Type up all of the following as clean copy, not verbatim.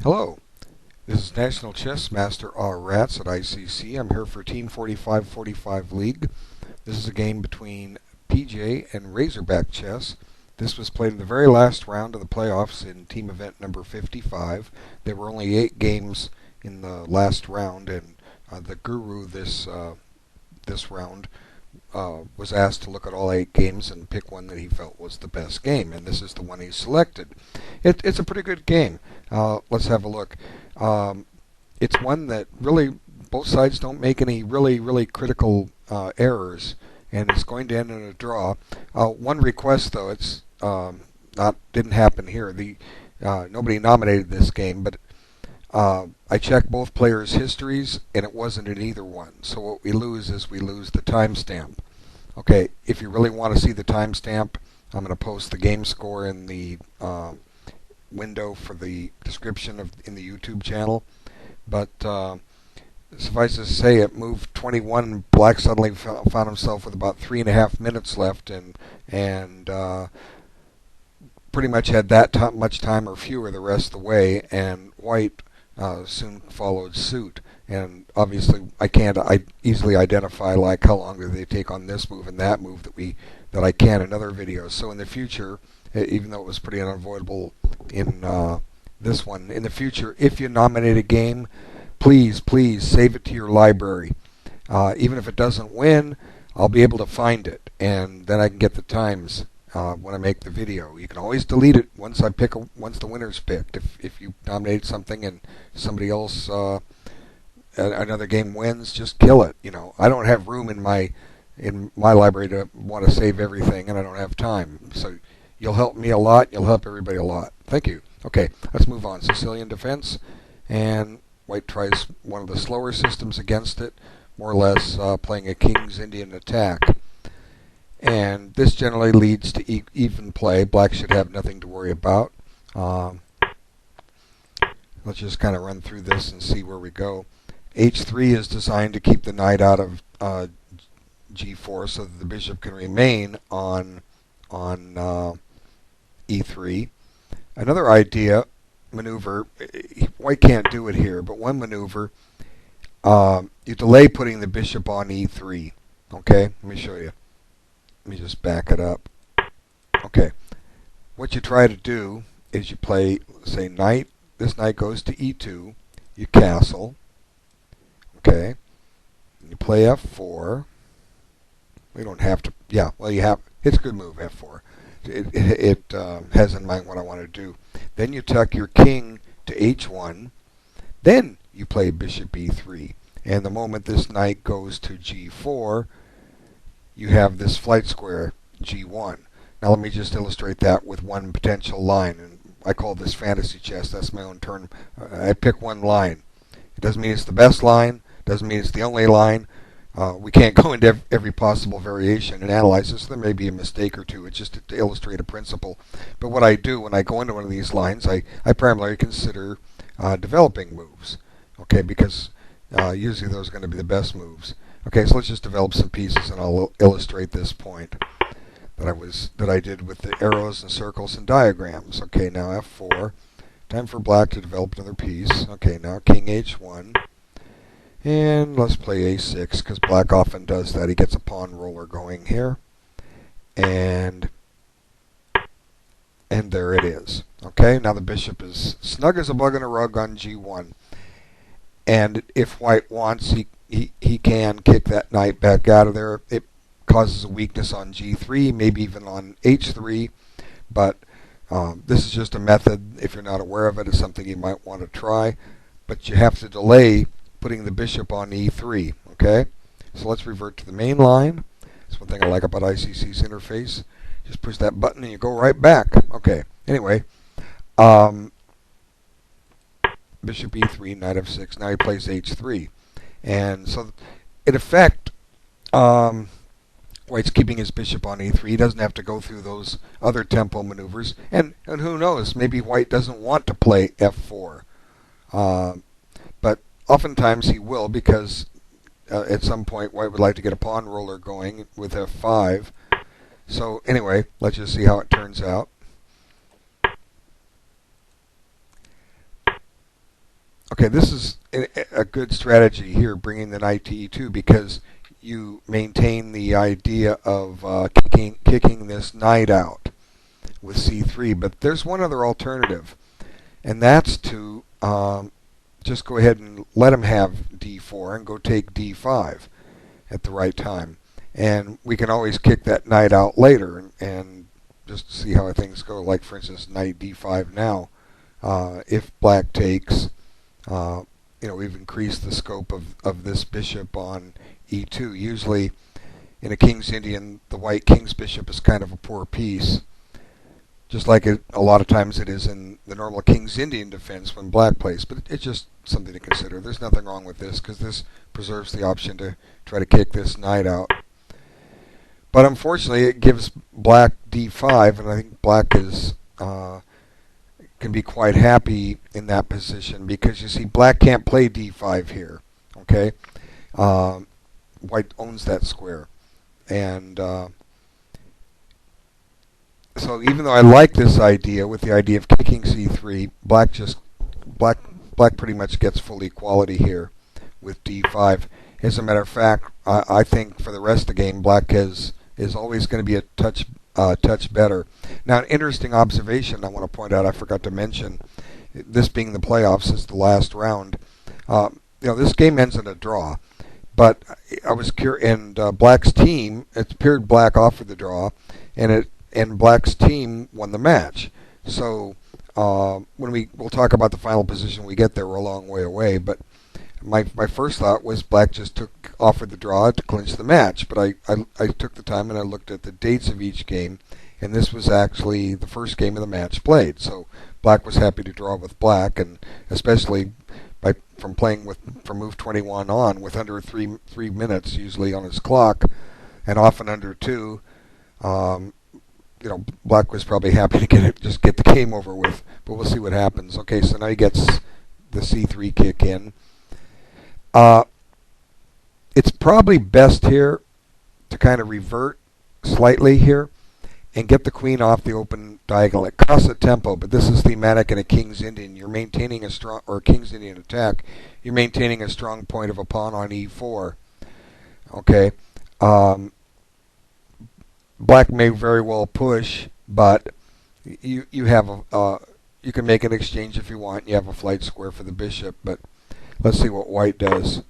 Hello, this is National Chess Master Rats at ICC. I'm here for Team 4545 League. This is a game between PJ and Razorback Chess. This was played in the very last round of the playoffs in team event number 55. There were only 8 games in the last round, and the guru this round was asked to look at all 8 games and pick one that he felt was the best game, and this is the one he selected. It's a pretty good game. Let's have a look. It's one that really both sides don't make any really critical errors, and it's going to end in a draw. One request, though, it's didn't happen here. Nobody nominated this game, but I checked both players' histories, and it wasn't in either one. So what we lose is we lose the timestamp. Okay, if you really want to see the timestamp, I'm going to post the game score in the window for the description in the YouTube channel. But suffice to say, it moved 21. Black suddenly found himself with about 3.5 minutes left, and pretty much had that much time or fewer the rest of the way. And White soon followed suit. And obviously, I can't easily identify like how long did they take on this move and that move that I can in other videos. So in the future, even though it was pretty unavoidable in this one, in the future, if you nominate a game, please save it to your library. Even if it doesn't win, I'll be able to find it, and then I can get the times when I make the video. You can always delete it once the winner's picked. If you nominate something and somebody else another game wins, just kill it. You know, I don't have room in my library to want to save everything, and I don't have time. So you'll help me a lot. You'll help everybody a lot. Thank you. Okay, let's move on. Sicilian defense, and White tries one of the slower systems against it, more or less playing a King's Indian attack. And this generally leads to even play. Black should have nothing to worry about. Let's just kind of run through this and see where we go. H3 is designed to keep the knight out of G4 so that the bishop can remain on E3. Another maneuver, White can't do it here, but one maneuver, you delay putting the bishop on E3. Okay, let me show you. Let me just back it up. Okay, what you try to do is you play, say, knight. This knight goes to E2. You castle. Okay, you play F4. We don't have to. Yeah, well, you have. It's a good move, F4. It has in mind what I want to do. Then you tuck your king to H1. Then you play bishop E3. And the moment this knight goes to G4, you have this flight square, G1. Now let me just illustrate that with one potential line. And I call this fantasy chess. That's my own term. I pick one line. It doesn't mean it's the best line. Doesn't mean it's the only line. We can't go into every possible variation and analyze this. There may be a mistake or two. It's just to illustrate a principle. But what I do when I go into one of these lines, I primarily consider developing moves. Okay, because usually those are going to be the best moves. Okay, so let's just develop some pieces, and I'll illustrate this point that I did with the arrows and circles and diagrams. Okay, now F4. Time for Black to develop another piece. Okay, now King H1. And let's play A6, because Black often does that. He gets a pawn roller going here. And there it is. Okay, now the bishop is snug as a bug in a rug on G1. And if White wants, he can kick that knight back out of there. It causes a weakness on G3, maybe even on H3. But this is just a method. If you're not aware of it, it's something you might want to try. But you have to delay putting the bishop on E3. Okay? So let's revert to the main line. That's one thing I like about ICC's interface. Just push that button and you go right back. Okay. Anyway, bishop E3, knight F6. Now he plays H3. And so, in effect, White's keeping his bishop on E3. He doesn't have to go through those other tempo maneuvers. And who knows, maybe White doesn't want to play F4. But oftentimes he will, because at some point White would like to get a pawn roller going with F5. So anyway, let's just see how it turns out. Okay, this is a good strategy here, bringing the knight to e2, because you maintain the idea of kicking this knight out with c3. But there's one other alternative, and that's to just go ahead and let him have d4 and go take d5 at the right time. And we can always kick that knight out later and just see how things go. Like, for instance, knight d5 now. If black takes, we've increased the scope of this bishop on e2. Usually, in a King's Indian, the white king's bishop is kind of a poor piece, just like a lot of times it is in the normal King's Indian defense when black plays. But it's just something to consider. There's nothing wrong with this, because this preserves the option to try to kick this knight out. But unfortunately, it gives black d5, and I think black is can be quite happy in that position, because you see black can't play d5 here. Okay, white owns that square, and so even though I like this idea with the idea of kicking c3, black pretty much gets full equality here with d5. As a matter of fact, I think for the rest of the game, black is always going to be a touch better. Now, an interesting observation I want to point out, I forgot to mention, this being the playoffs, is the last round. This game ends in a draw, but I was curious, and black's team, it appeared black offered the draw, and black's team won the match. So when we'll talk about the final position when we get there, we're a long way away, but my first thought was black just offered the draw to clinch the match, but I took the time and I looked at the dates of each game, and this was actually the first game of the match played. So black was happy to draw with black, and especially from playing from move 21 on, with under 3 minutes usually on his clock, and often under 2. Black was probably happy to just get the game over with, but we'll see what happens. Okay, so now he gets the c3 kick in. It's probably best here to kind of revert slightly here and get the queen off the open diagonal. It costs a tempo, but this is thematic in a King's Indian. You're maintaining a strong, or King's Indian attack, you're maintaining a strong point of a pawn on e4. Okay. Black may very well push, but you have you can make an exchange if you want. You have a flight square for the bishop, but let's see what white does.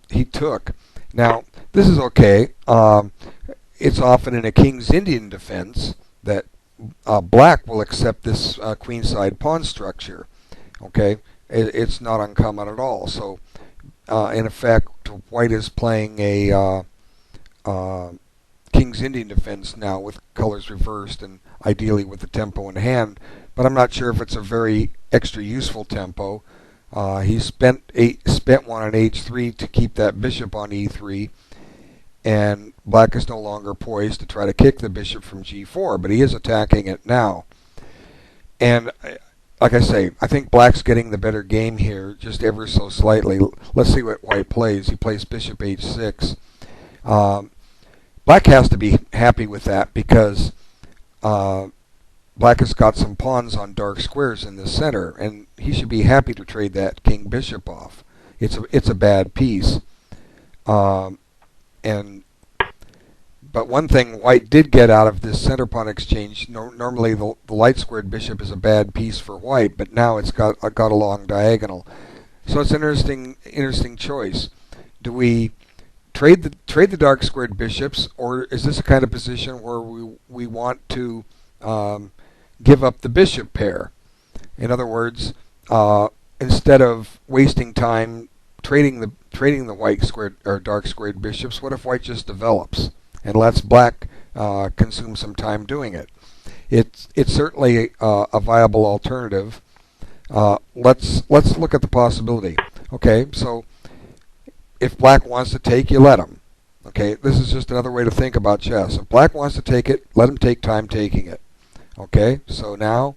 He took. Now, this is okay. It's often in a King's Indian defense that black will accept this queenside pawn structure. Okay, it's not uncommon at all. So, in effect, white is playing a King's Indian defense now with colors reversed and ideally with the tempo in hand. But I'm not sure if it's a very extra useful tempo. He spent one on h3 to keep that bishop on e3, and black is no longer poised to try to kick the bishop from g4, but he is attacking it now. And like I say, I think black's getting the better game here, just ever so slightly. Let's see what white plays. He plays bishop h6. Black has to be happy with that, because black has got some pawns on dark squares in the center, and he should be happy to trade that king bishop off. It's a bad piece. But one thing white did get out of this center pawn exchange, normally the light squared bishop is a bad piece for white, but now it's got a long diagonal. So it's an interesting choice. Do we trade the dark squared bishops, or is this a kind of position where we want to give up the bishop pair? In other words, instead of wasting time trading the white squared or dark squared bishops, what if white just develops and lets black consume some time doing it? It's certainly a viable alternative. Let's look at the possibility. Okay, so if black wants to take, you let him. Okay, this is just another way to think about chess. If black wants to take it, let him take time taking it. Okay, so now,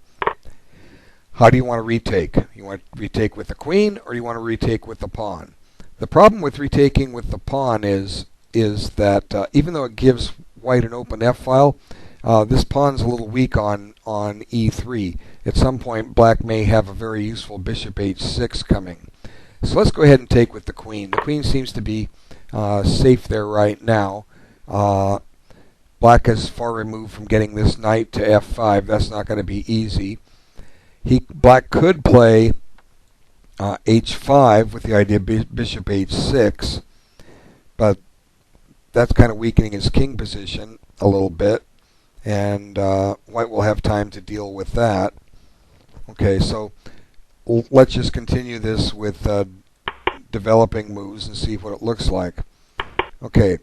how do you want to retake? You want to retake with the queen, or you want to retake with the pawn? The problem with retaking with the pawn is that even though it gives white an open f-file, This pawn's a little weak on e3. At some point, black may have a very useful bishop h6 coming. So let's go ahead and take with the queen. The queen seems to be safe there right now. Black is far removed from getting this knight to f5. That's not going to be easy. Black could play h5 with the idea of bishop h6, but that's kind of weakening his king position a little bit, and white will have time to deal with that. Okay, so let's just continue this with developing moves and see what it looks like. Okay,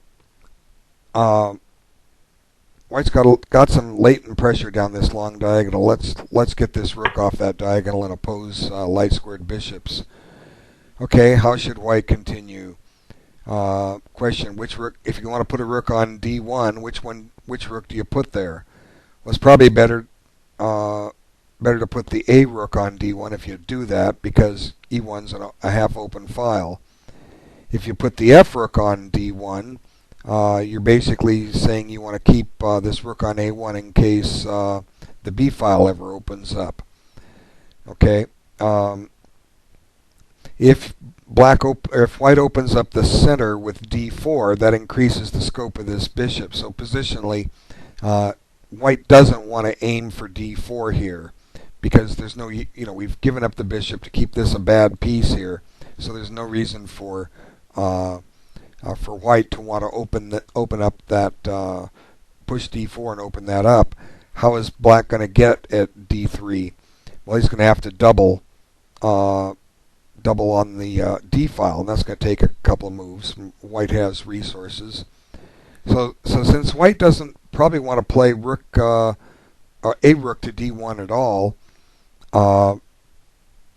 white's got some latent pressure down this long diagonal. Let's get this rook off that diagonal and oppose light squared bishops. Okay, how should white continue? Question: which rook? If you want to put a rook on d1, which rook do you put there? Well, it's probably better to put the a rook on d1 if you do that, because e1's a half open file. If you put the f rook on d1, you're basically saying you want to keep this rook on a1 in case the b file ever opens up. Okay. If white opens up the center with d4, that increases the scope of this bishop. So positionally, white doesn't want to aim for d4 here, because there's no, we've given up the bishop to keep this a bad piece here. So there's no reason for white to want to open up that push d4 and open that up. How is black going to get at d3? Well, he's going to have to double on the d file, and that's going to take a couple of moves. White has resources, so since white doesn't probably want to play rook a rook to d1 at all,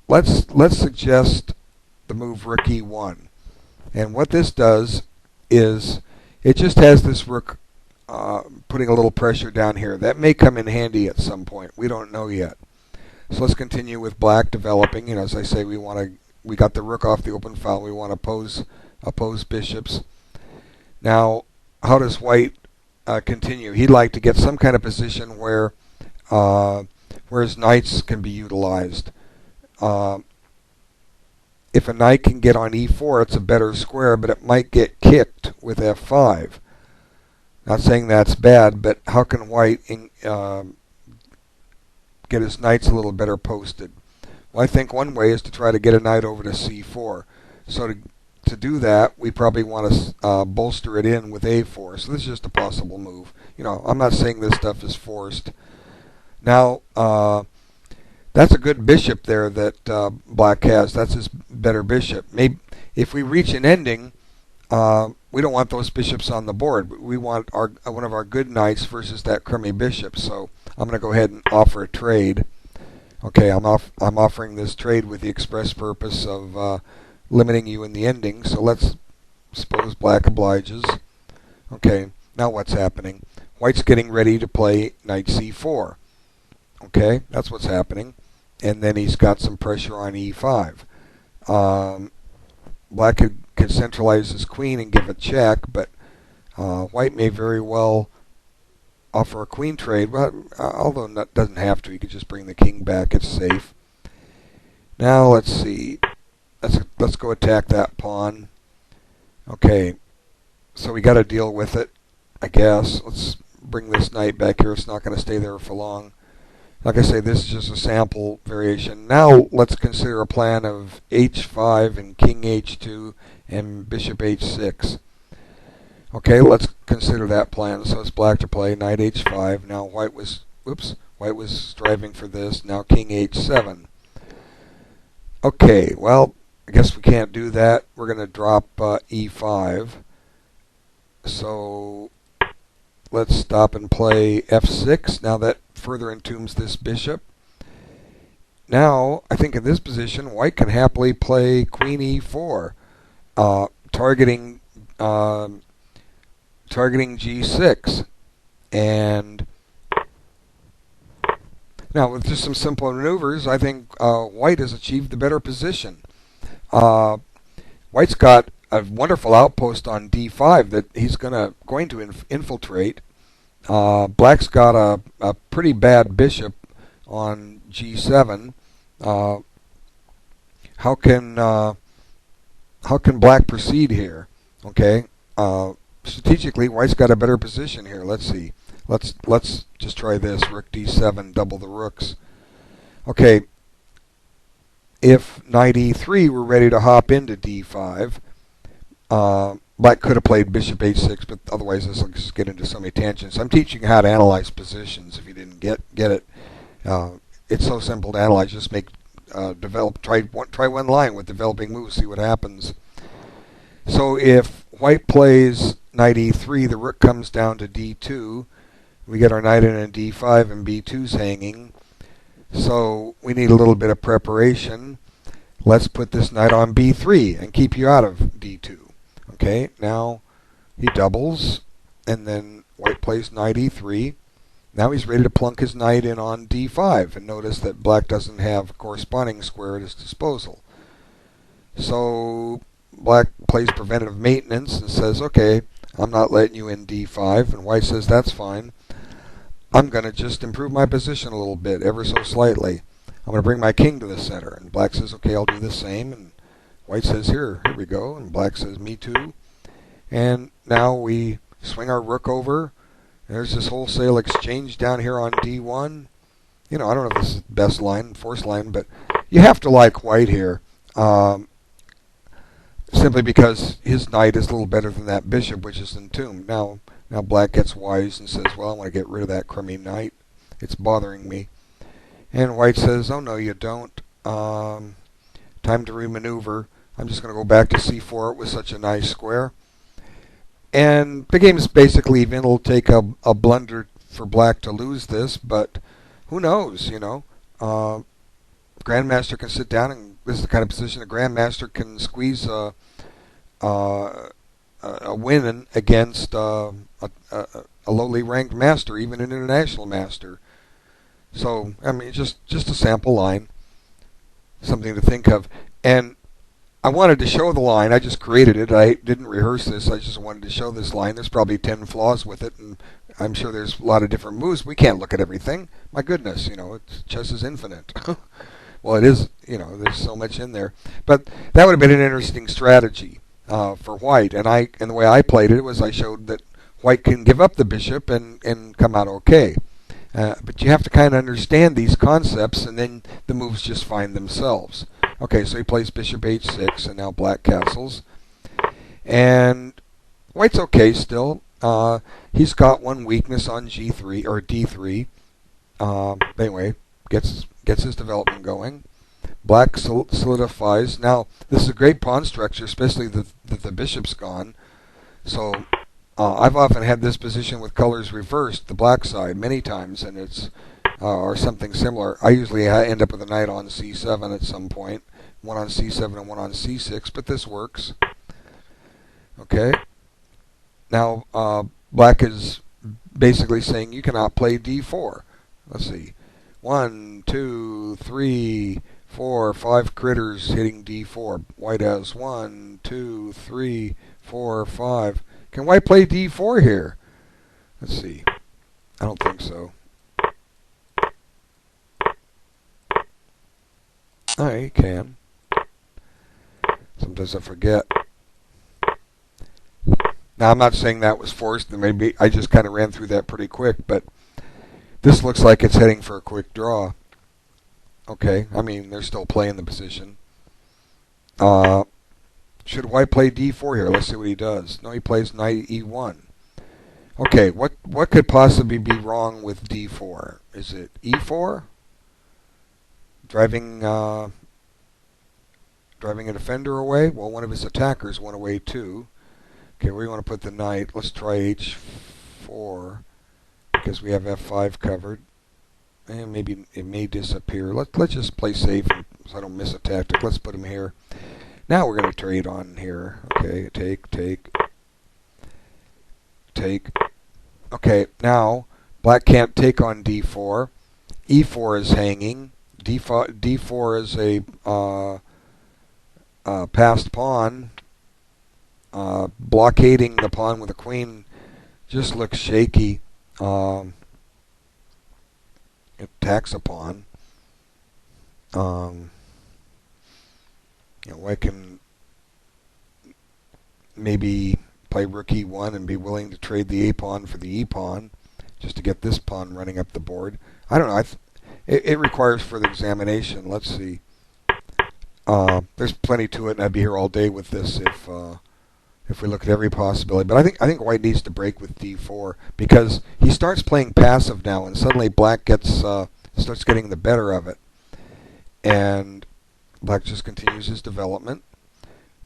let's suggest the move rook e1. And what this does is it just has this rook putting a little pressure down here. That may come in handy at some point. We don't know yet. So let's continue with black developing. As I say, we got the rook off the open file. We want to oppose bishops. Now, how does white continue? He'd like to get some kind of position where his knights can be utilized. If a knight can get on e4, it's a better square, but it might get kicked with f5. Not saying that's bad, but how can white get his knights a little better posted? Well, I think one way is to try to get a knight over to c4. So to do that, we probably want to bolster it in with a4. So this is just a possible move. I'm not saying this stuff is forced. Now, that's a good bishop there that black has. That's his better bishop. Maybe if we reach an ending, we don't want those bishops on the board. We want one of our good knights versus that crummy bishop. So I'm going to go ahead and offer a trade. Okay, I'm offering this trade with the express purpose of limiting you in the ending. So let's suppose black obliges. Okay, now what's happening? White's getting ready to play knight c4. Okay, that's what's happening. And then he's got some pressure on e5. Black could centralize his queen and give a check, but white may very well offer a queen trade. Well, although doesn't have to. He could just bring the king back. It's safe. Now let's see. Let's go attack that pawn. Okay, so we got to deal with it, I guess. Let's bring this knight back here. It's not going to stay there for long. Like I say, this is just a sample variation. Now let's consider a plan of h5 and king h2 and bishop h6. Okay, let's consider that plan. So it's black to play knight h5. Now white was striving for this. Now king h7. Okay, well, I guess we can't do that. We're going to drop e5. So let's stop and play f6. Now that further entombs this bishop. Now, I think in this position, white can happily play queen e4, targeting g6. And now, with just some simple maneuvers, I think white has achieved the better position. White's got a wonderful outpost on d5 that he's going to infiltrate. Black's got a pretty bad bishop on G7. Uh, how can Black proceed here? Okay, strategically, White's got a better position here. Let's see. Let's just try this. Rook D7, double the rooks. Okay, if Knight E3 were ready to hop into D5, Black could have played Bishop H6, but otherwise this will just get into so many tangents. I'm teaching you how to analyze positions. If you didn't get it, it's so simple to analyze. Just try one line with developing moves, see what happens. So if White plays Knight E3, the rook comes down to D2. We get our knight in D5, and B2's hanging. So we need a little bit of preparation. Let's put this knight on B3 and keep you out of D2. Okay, now he doubles, and then White plays Knight E3. Now he's ready to plunk his knight in on D5, and notice that Black doesn't have a corresponding square at his disposal. So Black plays preventative maintenance and says, okay, I'm not letting you in D5, and White says, that's fine. I'm going to just improve my position a little bit, ever so slightly. I'm going to bring my king to the center, and Black says, okay, I'll do the same, and White says, here we go, and Black says, me too. And now we swing our rook over. There's this wholesale exchange down here on D1. You know, I don't know if this is the best line, force line, but you have to like White here. Simply because his knight is a little better than that bishop, which is entombed. Now Black gets wise and says, well, I want to get rid of that crummy knight. It's bothering me. And White says, oh, no, you don't. Time to remaneuver. I'm just going to go back to C4. It was such a nice square. And the game is basically even. It'll take a blunder for Black to lose this, but who knows, you know. Grandmaster can sit down, and this is the kind of position a Grandmaster can squeeze a win against a lowly ranked master, even an international master. So, I mean, just a sample line, something to think of. And I wanted to show the line. I just created it. I didn't rehearse this. I just wanted to show this line. There's probably 10 flaws with it, and I'm sure there's a lot of different moves. We can't look at everything. My goodness, you know, chess is infinite. Well, it is, you know, there's so much in there. But that would have been an interesting strategy for White. And the way I played it was I showed that White can give up the bishop and come out okay. But you have to kind of understand these concepts, and then the moves just find themselves. Okay, so he plays Bishop H6, and now Black castles. And White's okay still. He's got one weakness on G3 or D3. Anyway, gets his development going. Black solidifies. Now, this is a great pawn structure, especially that the bishop's gone. So I've often had this position with colors reversed, the black side, many times, and it's or something similar. I usually end up with a knight on C7 at some point, one on C7 and one on C6, but this works. Okay. Now, Black is basically saying you cannot play D4. Let's see. 1, 2, 3, 4, 5 critters hitting D4. White has 1, 2, 3, 4, 5. Can White play D4 here? Let's see. I don't think so. He can. Sometimes I forget. Now, I'm not saying that was forced. Maybe I just kind of ran through that pretty quick, but this looks like it's heading for a quick draw. Okay, I mean, they're still playing the position. Should White play D4 here? Let's see what he does. No, he plays knight E1. Okay, what could possibly be wrong with D4? Is it E4? Driving a defender away? Well, one of his attackers went away too. Okay, where do you want to put the knight? Let's try H4 because we have F5 covered. And maybe it may disappear. Let's just play safe so I don't miss a tactic. Let's put him here. Now we're going to trade on here. Okay, take. Okay, now Black can't take on D4. E4 is hanging. D4 is a passed pawn. Blockading the pawn with a queen just looks shaky. attacks a pawn. White can maybe play rook e1 and be willing to trade the a pawn for the e pawn just to get this pawn running up the board. I don't know. It requires further examination. Let's see. There's plenty to it, and I'd be here all day with this if we look at every possibility. But I think White needs to break with d4 because he starts playing passive now, and suddenly Black starts getting the better of it, and Black just continues his development.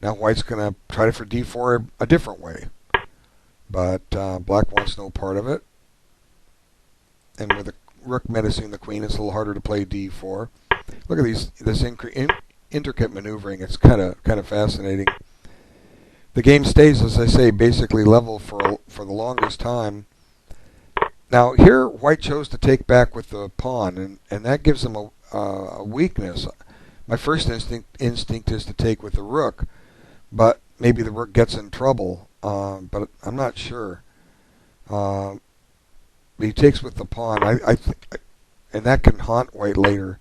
Now White's going to try for d4 a different way, but Black wants no part of it. And with the rook menacing the queen, it's a little harder to play d4. Look at this intricate maneuvering. It's kind of fascinating. The game stays, as I say, basically level for the longest time. Now here, White chose to take back with the pawn, and that gives him a weakness. My first instinct is to take with the rook, but maybe the rook gets in trouble. But I'm not sure. He takes with the pawn. I think, and that can haunt White later.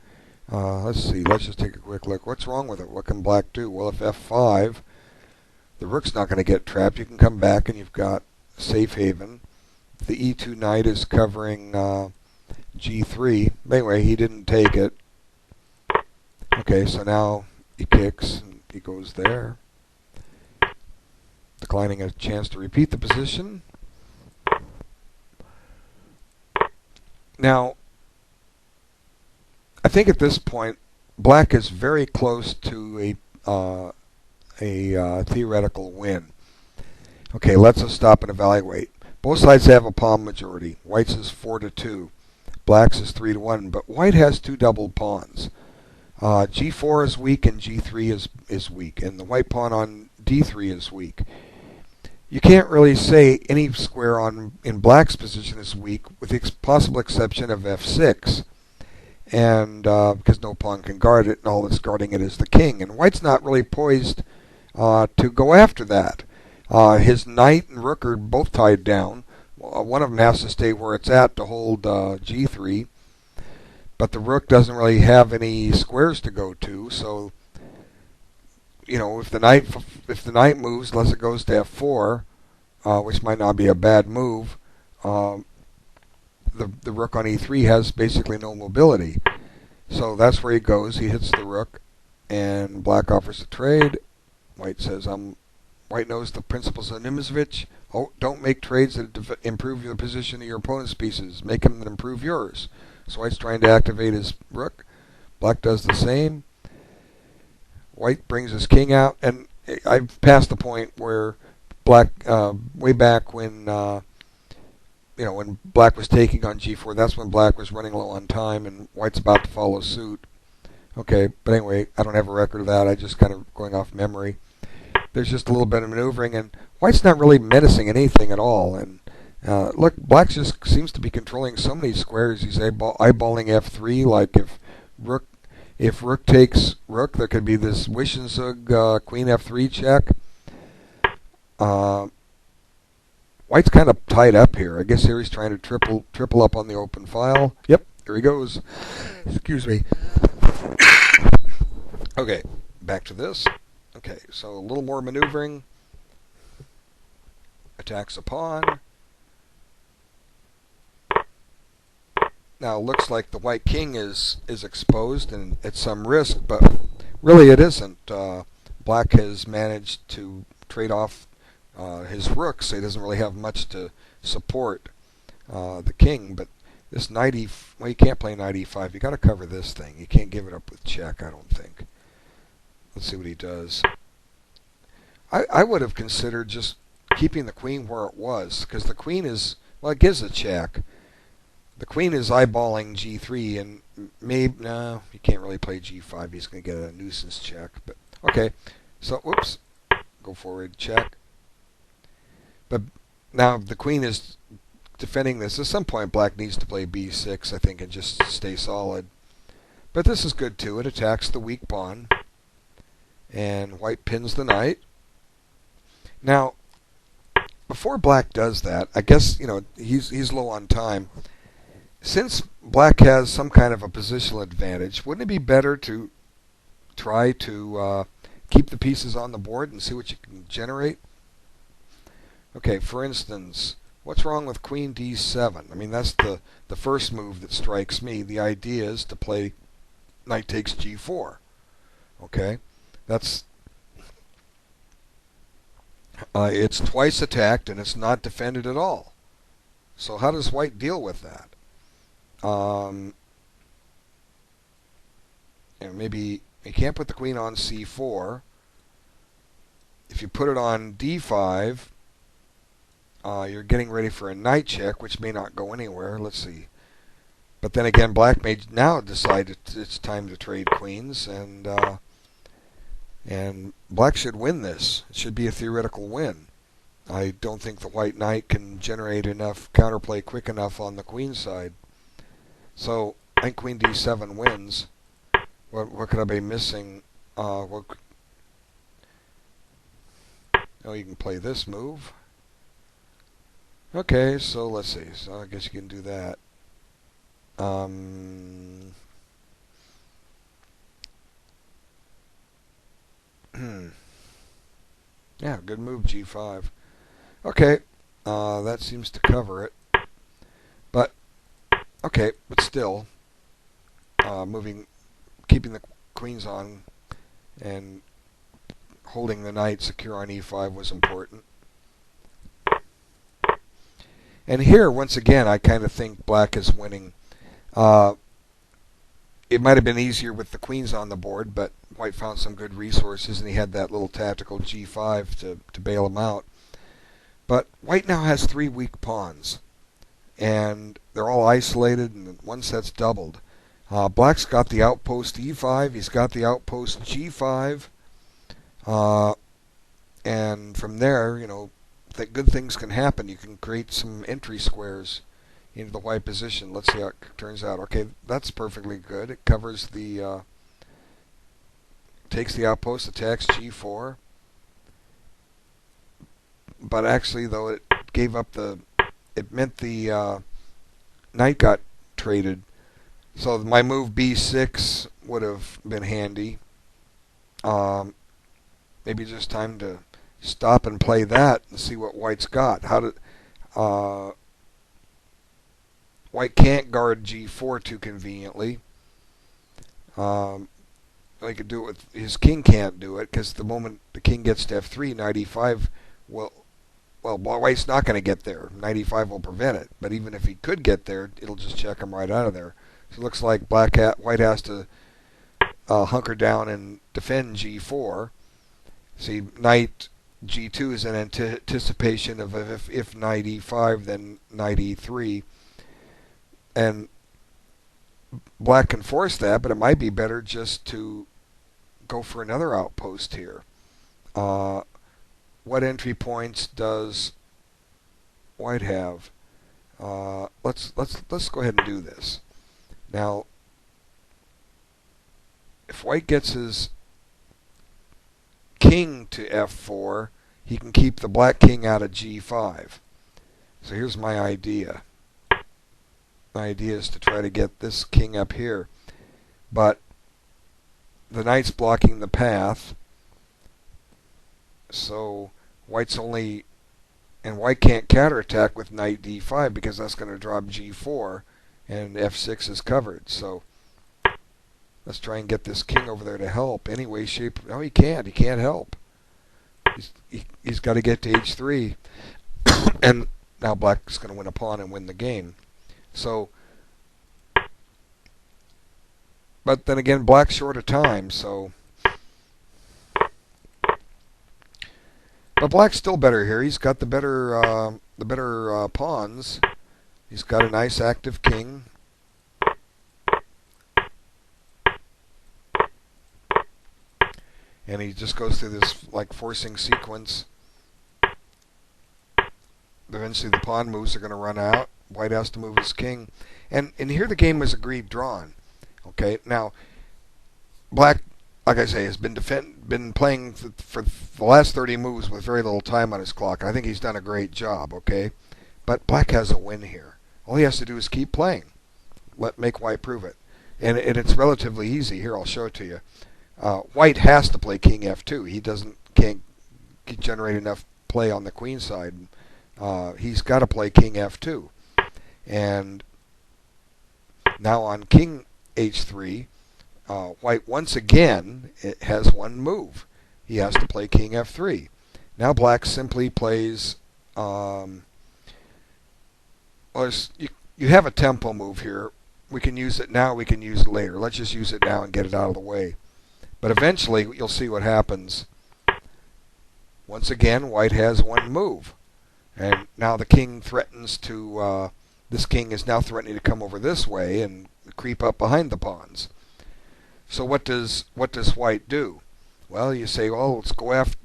Let's see. Let's just take a quick look. What's wrong with it? What can Black do? Well, if f5, the rook's not going to get trapped. You can come back and you've got safe haven. The e2 knight is covering g3. Anyway, he didn't take it. Okay, so now he kicks and he goes there, declining a chance to repeat the position. Now, I think at this point, Black is very close to a theoretical win. Okay, let's just stop and evaluate. Both sides have a pawn majority. White's is 4-2, Black's is 3-1, but White has two doubled pawns. G4 is weak and G3 is weak, and the white pawn on D3 is weak. You can't really say any square in Black's position is weak, with the possible exception of F6, and because no pawn can guard it, and all that's guarding it is the king. And White's not really poised to go after that. His knight and rook are both tied down. One of them has to stay where it's at to hold G3, but the rook doesn't really have any squares to go to. So, if the knight moves, unless it goes to f4, which might not be a bad move, the rook on e3 has basically no mobility. So that's where he goes. He hits the rook, and Black offers to trade. White says, White knows the principles of Nimzovich. Oh, don't make trades that improve the position of your opponent's pieces. Make them that improve yours. So White's trying to activate his rook. Black does the same. White brings his king out, and I've passed the point where Black, way back when, when Black was taking on g4, that's when Black was running low on time, and White's about to follow suit. Okay, but anyway, I don't have a record of that. I just kind of going off memory. There's just a little bit of maneuvering, and White's not really menacing anything at all. And look, Black just seems to be controlling so many squares. He's eyeballing f3. Like if rook takes rook, there could be this Wischinsug queen f3 check. White's kind of tied up here. I guess here he's trying to triple up on the open file. Yep, here he goes. Excuse me. Okay, back to this. Okay, so a little more maneuvering. Attacks a pawn. Now it looks like the white king is exposed and at some risk, but really it isn't. Black has managed to trade off his rook, so he doesn't really have much to support the king. But this knight well, you can't play knight e5. You got to cover this thing. You can't give it up with check, I don't think. Let's see what he does. I would have considered just keeping the queen where it was, because the queen is, well, it gives a check. The queen is eyeballing g3, and maybe, no, you can't really play g5. He's going to get a nuisance check. But okay, so, whoops, go forward, check. But now the queen is defending this. At some point, Black needs to play b6, I think, and just stay solid. But this is good, too. It attacks the weak pawn, and White pins the knight. Now, before black does that, I guess, he's low on time. Since black has some kind of a positional advantage, wouldn't it be better to try to keep the pieces on the board and see what you can generate? Okay, for instance, what's wrong with Queen D7? I mean, that's the first move that strikes me. The idea is to play knight takes G4. Okay, that's it's twice attacked and it's not defended at all. So how does white deal with that? Maybe you can't put the queen on C4. If you put it on D5, you're getting ready for a knight check, which may not go anywhere. Let's see. But then again, black may now decide it's time to trade queens, and black should win this. It should be a theoretical win. I don't think the white knight can generate enough counterplay quick enough on the queen side. So I think Queen D7 wins. What could I be missing? Oh, you can play this move. Okay, so let's see. So I guess you can do that. Yeah, good move, G5. Okay, that seems to cover it. But okay, but still, keeping the queens on and holding the knight secure on E5 was important. And here, once again, I kind of think black is winning. It might have been easier with the queens on the board, but white found some good resources, and he had that little tactical G5 to bail him out. But white now has 3 weak pawns, and they're all isolated, and one set's doubled. Black's got the outpost E5, he's got the outpost G5, and from there, good things can happen. You can create some entry squares into the white position. Let's see how it turns out. Okay, that's perfectly good. It covers the, takes the outpost, attacks G4. But actually, though, it gave up it meant the knight got traded. So my move B6 would have been handy. Maybe just time to stop and play that and see what white's got. White can't guard G4 too conveniently. He could do it with his king. Can't do it because the moment the king gets to F3, knight E5 well, white's not going to get there. Knight E5 will prevent it. But even if he could get there, it'll just check him right out of there. So it looks like white has to hunker down and defend G4. See, knight G2 is in anticipation of if knight E5, then knight E3. And black can force that, but it might be better just to go for another outpost here. What entry points does white have? Let's go ahead and do this. Now, if white gets his king to F4, he can keep the black king out of G5. So here's my idea. My idea is to try to get this king up here. But the knight's blocking the path. So white's only... And white can't counterattack with knight D5 because that's going to drop G4. And F6 is covered. So let's try and get this king over there to help. Any way, shape... No, he can't. He can't help. He's got to get to H3. And now black's going to win a pawn and win the game. So, but then again, black's short of time, so. But black's still better here. He's got the better pawns. He's got a nice active king. And he just goes through this like forcing sequence. Eventually the pawn moves are going to run out. White has to move his king. And here the game was agreed drawn. Okay, now black like I say, has been playing for the last 30 moves with very little time on his clock. I think he's done a great job, okay? But black has a win here. All he has to do is keep playing. Make white prove it. And it's relatively easy. Here, I'll show it to you. White has to play king f2. He can't generate enough play on the queen side. He's got to play king f2. And now on king h3, white once again has one move. He has to play king f3. Now black simply plays. You have a tempo move here. We can use it now. We can use it later. Let's just use it now and get it out of the way. But eventually, you'll see what happens. Once again, white has one move. And now the king threatens to, this king is now threatening to come over this way and creep up behind the pawns. So what does white do? Well, you say, well, let's go after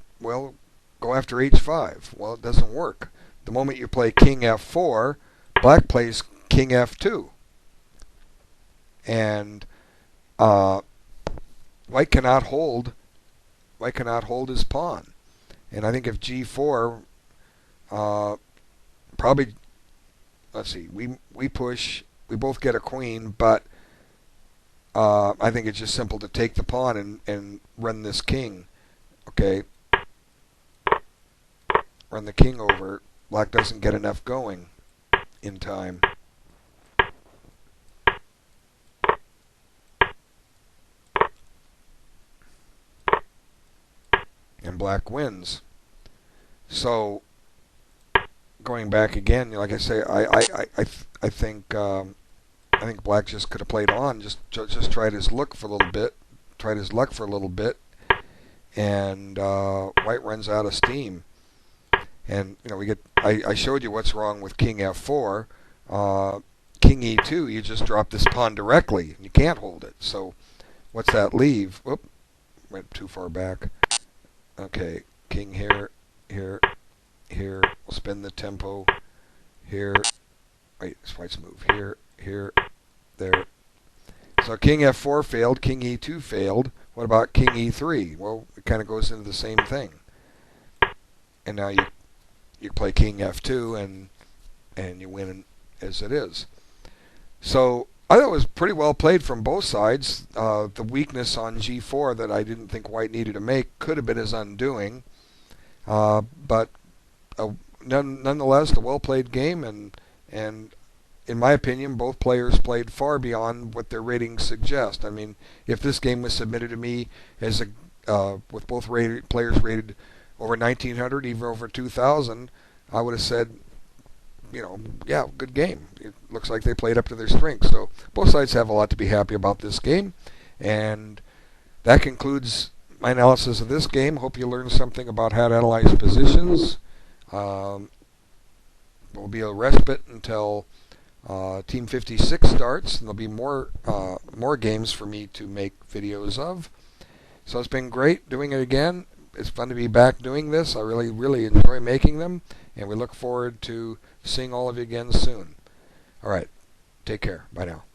h5. Well, it doesn't work. The moment you play king f4, black plays king f2. And white cannot hold his pawn. And I think if g4, probably, let's see, we push, we both get a queen, but I think it's just simple to take the pawn and run this king. Okay, run the king over. Black doesn't get enough going in time. And black wins. So going back again, like I say, I think black just could have played on, just tried his luck for a little bit, and white runs out of steam. And I showed you what's wrong with king f4. King e2, you just drop this pawn directly, and you can't hold it. So what's that leave? Whoop, went too far back. Okay, king here, here, here. We'll spin the tempo. Here. Wait, this white's move. Here, here, there. So king f4 failed. King e2 failed. What about king e3? Well, it kind of goes into the same thing. And now you play king f2 and you win as it is. So I thought it was pretty well played from both sides. The weakness on g4 that I didn't think white needed to make could have been his undoing. But nonetheless, a well-played game, and in my opinion, both players played far beyond what their ratings suggest. I mean, if this game was submitted to me as with both players rated over 1900, even over 2000, I would have said, yeah, good game. It looks like they played up to their strengths. So both sides have a lot to be happy about this game. And that concludes my analysis of this game. Hope you learned something about how to analyze positions. There will be a respite until Team 56 starts, and there'll be more games for me to make videos of. So it's been great doing it again. It's fun to be back doing this. I really, really enjoy making them, and we look forward to seeing all of you again soon. All right, take care. Bye now.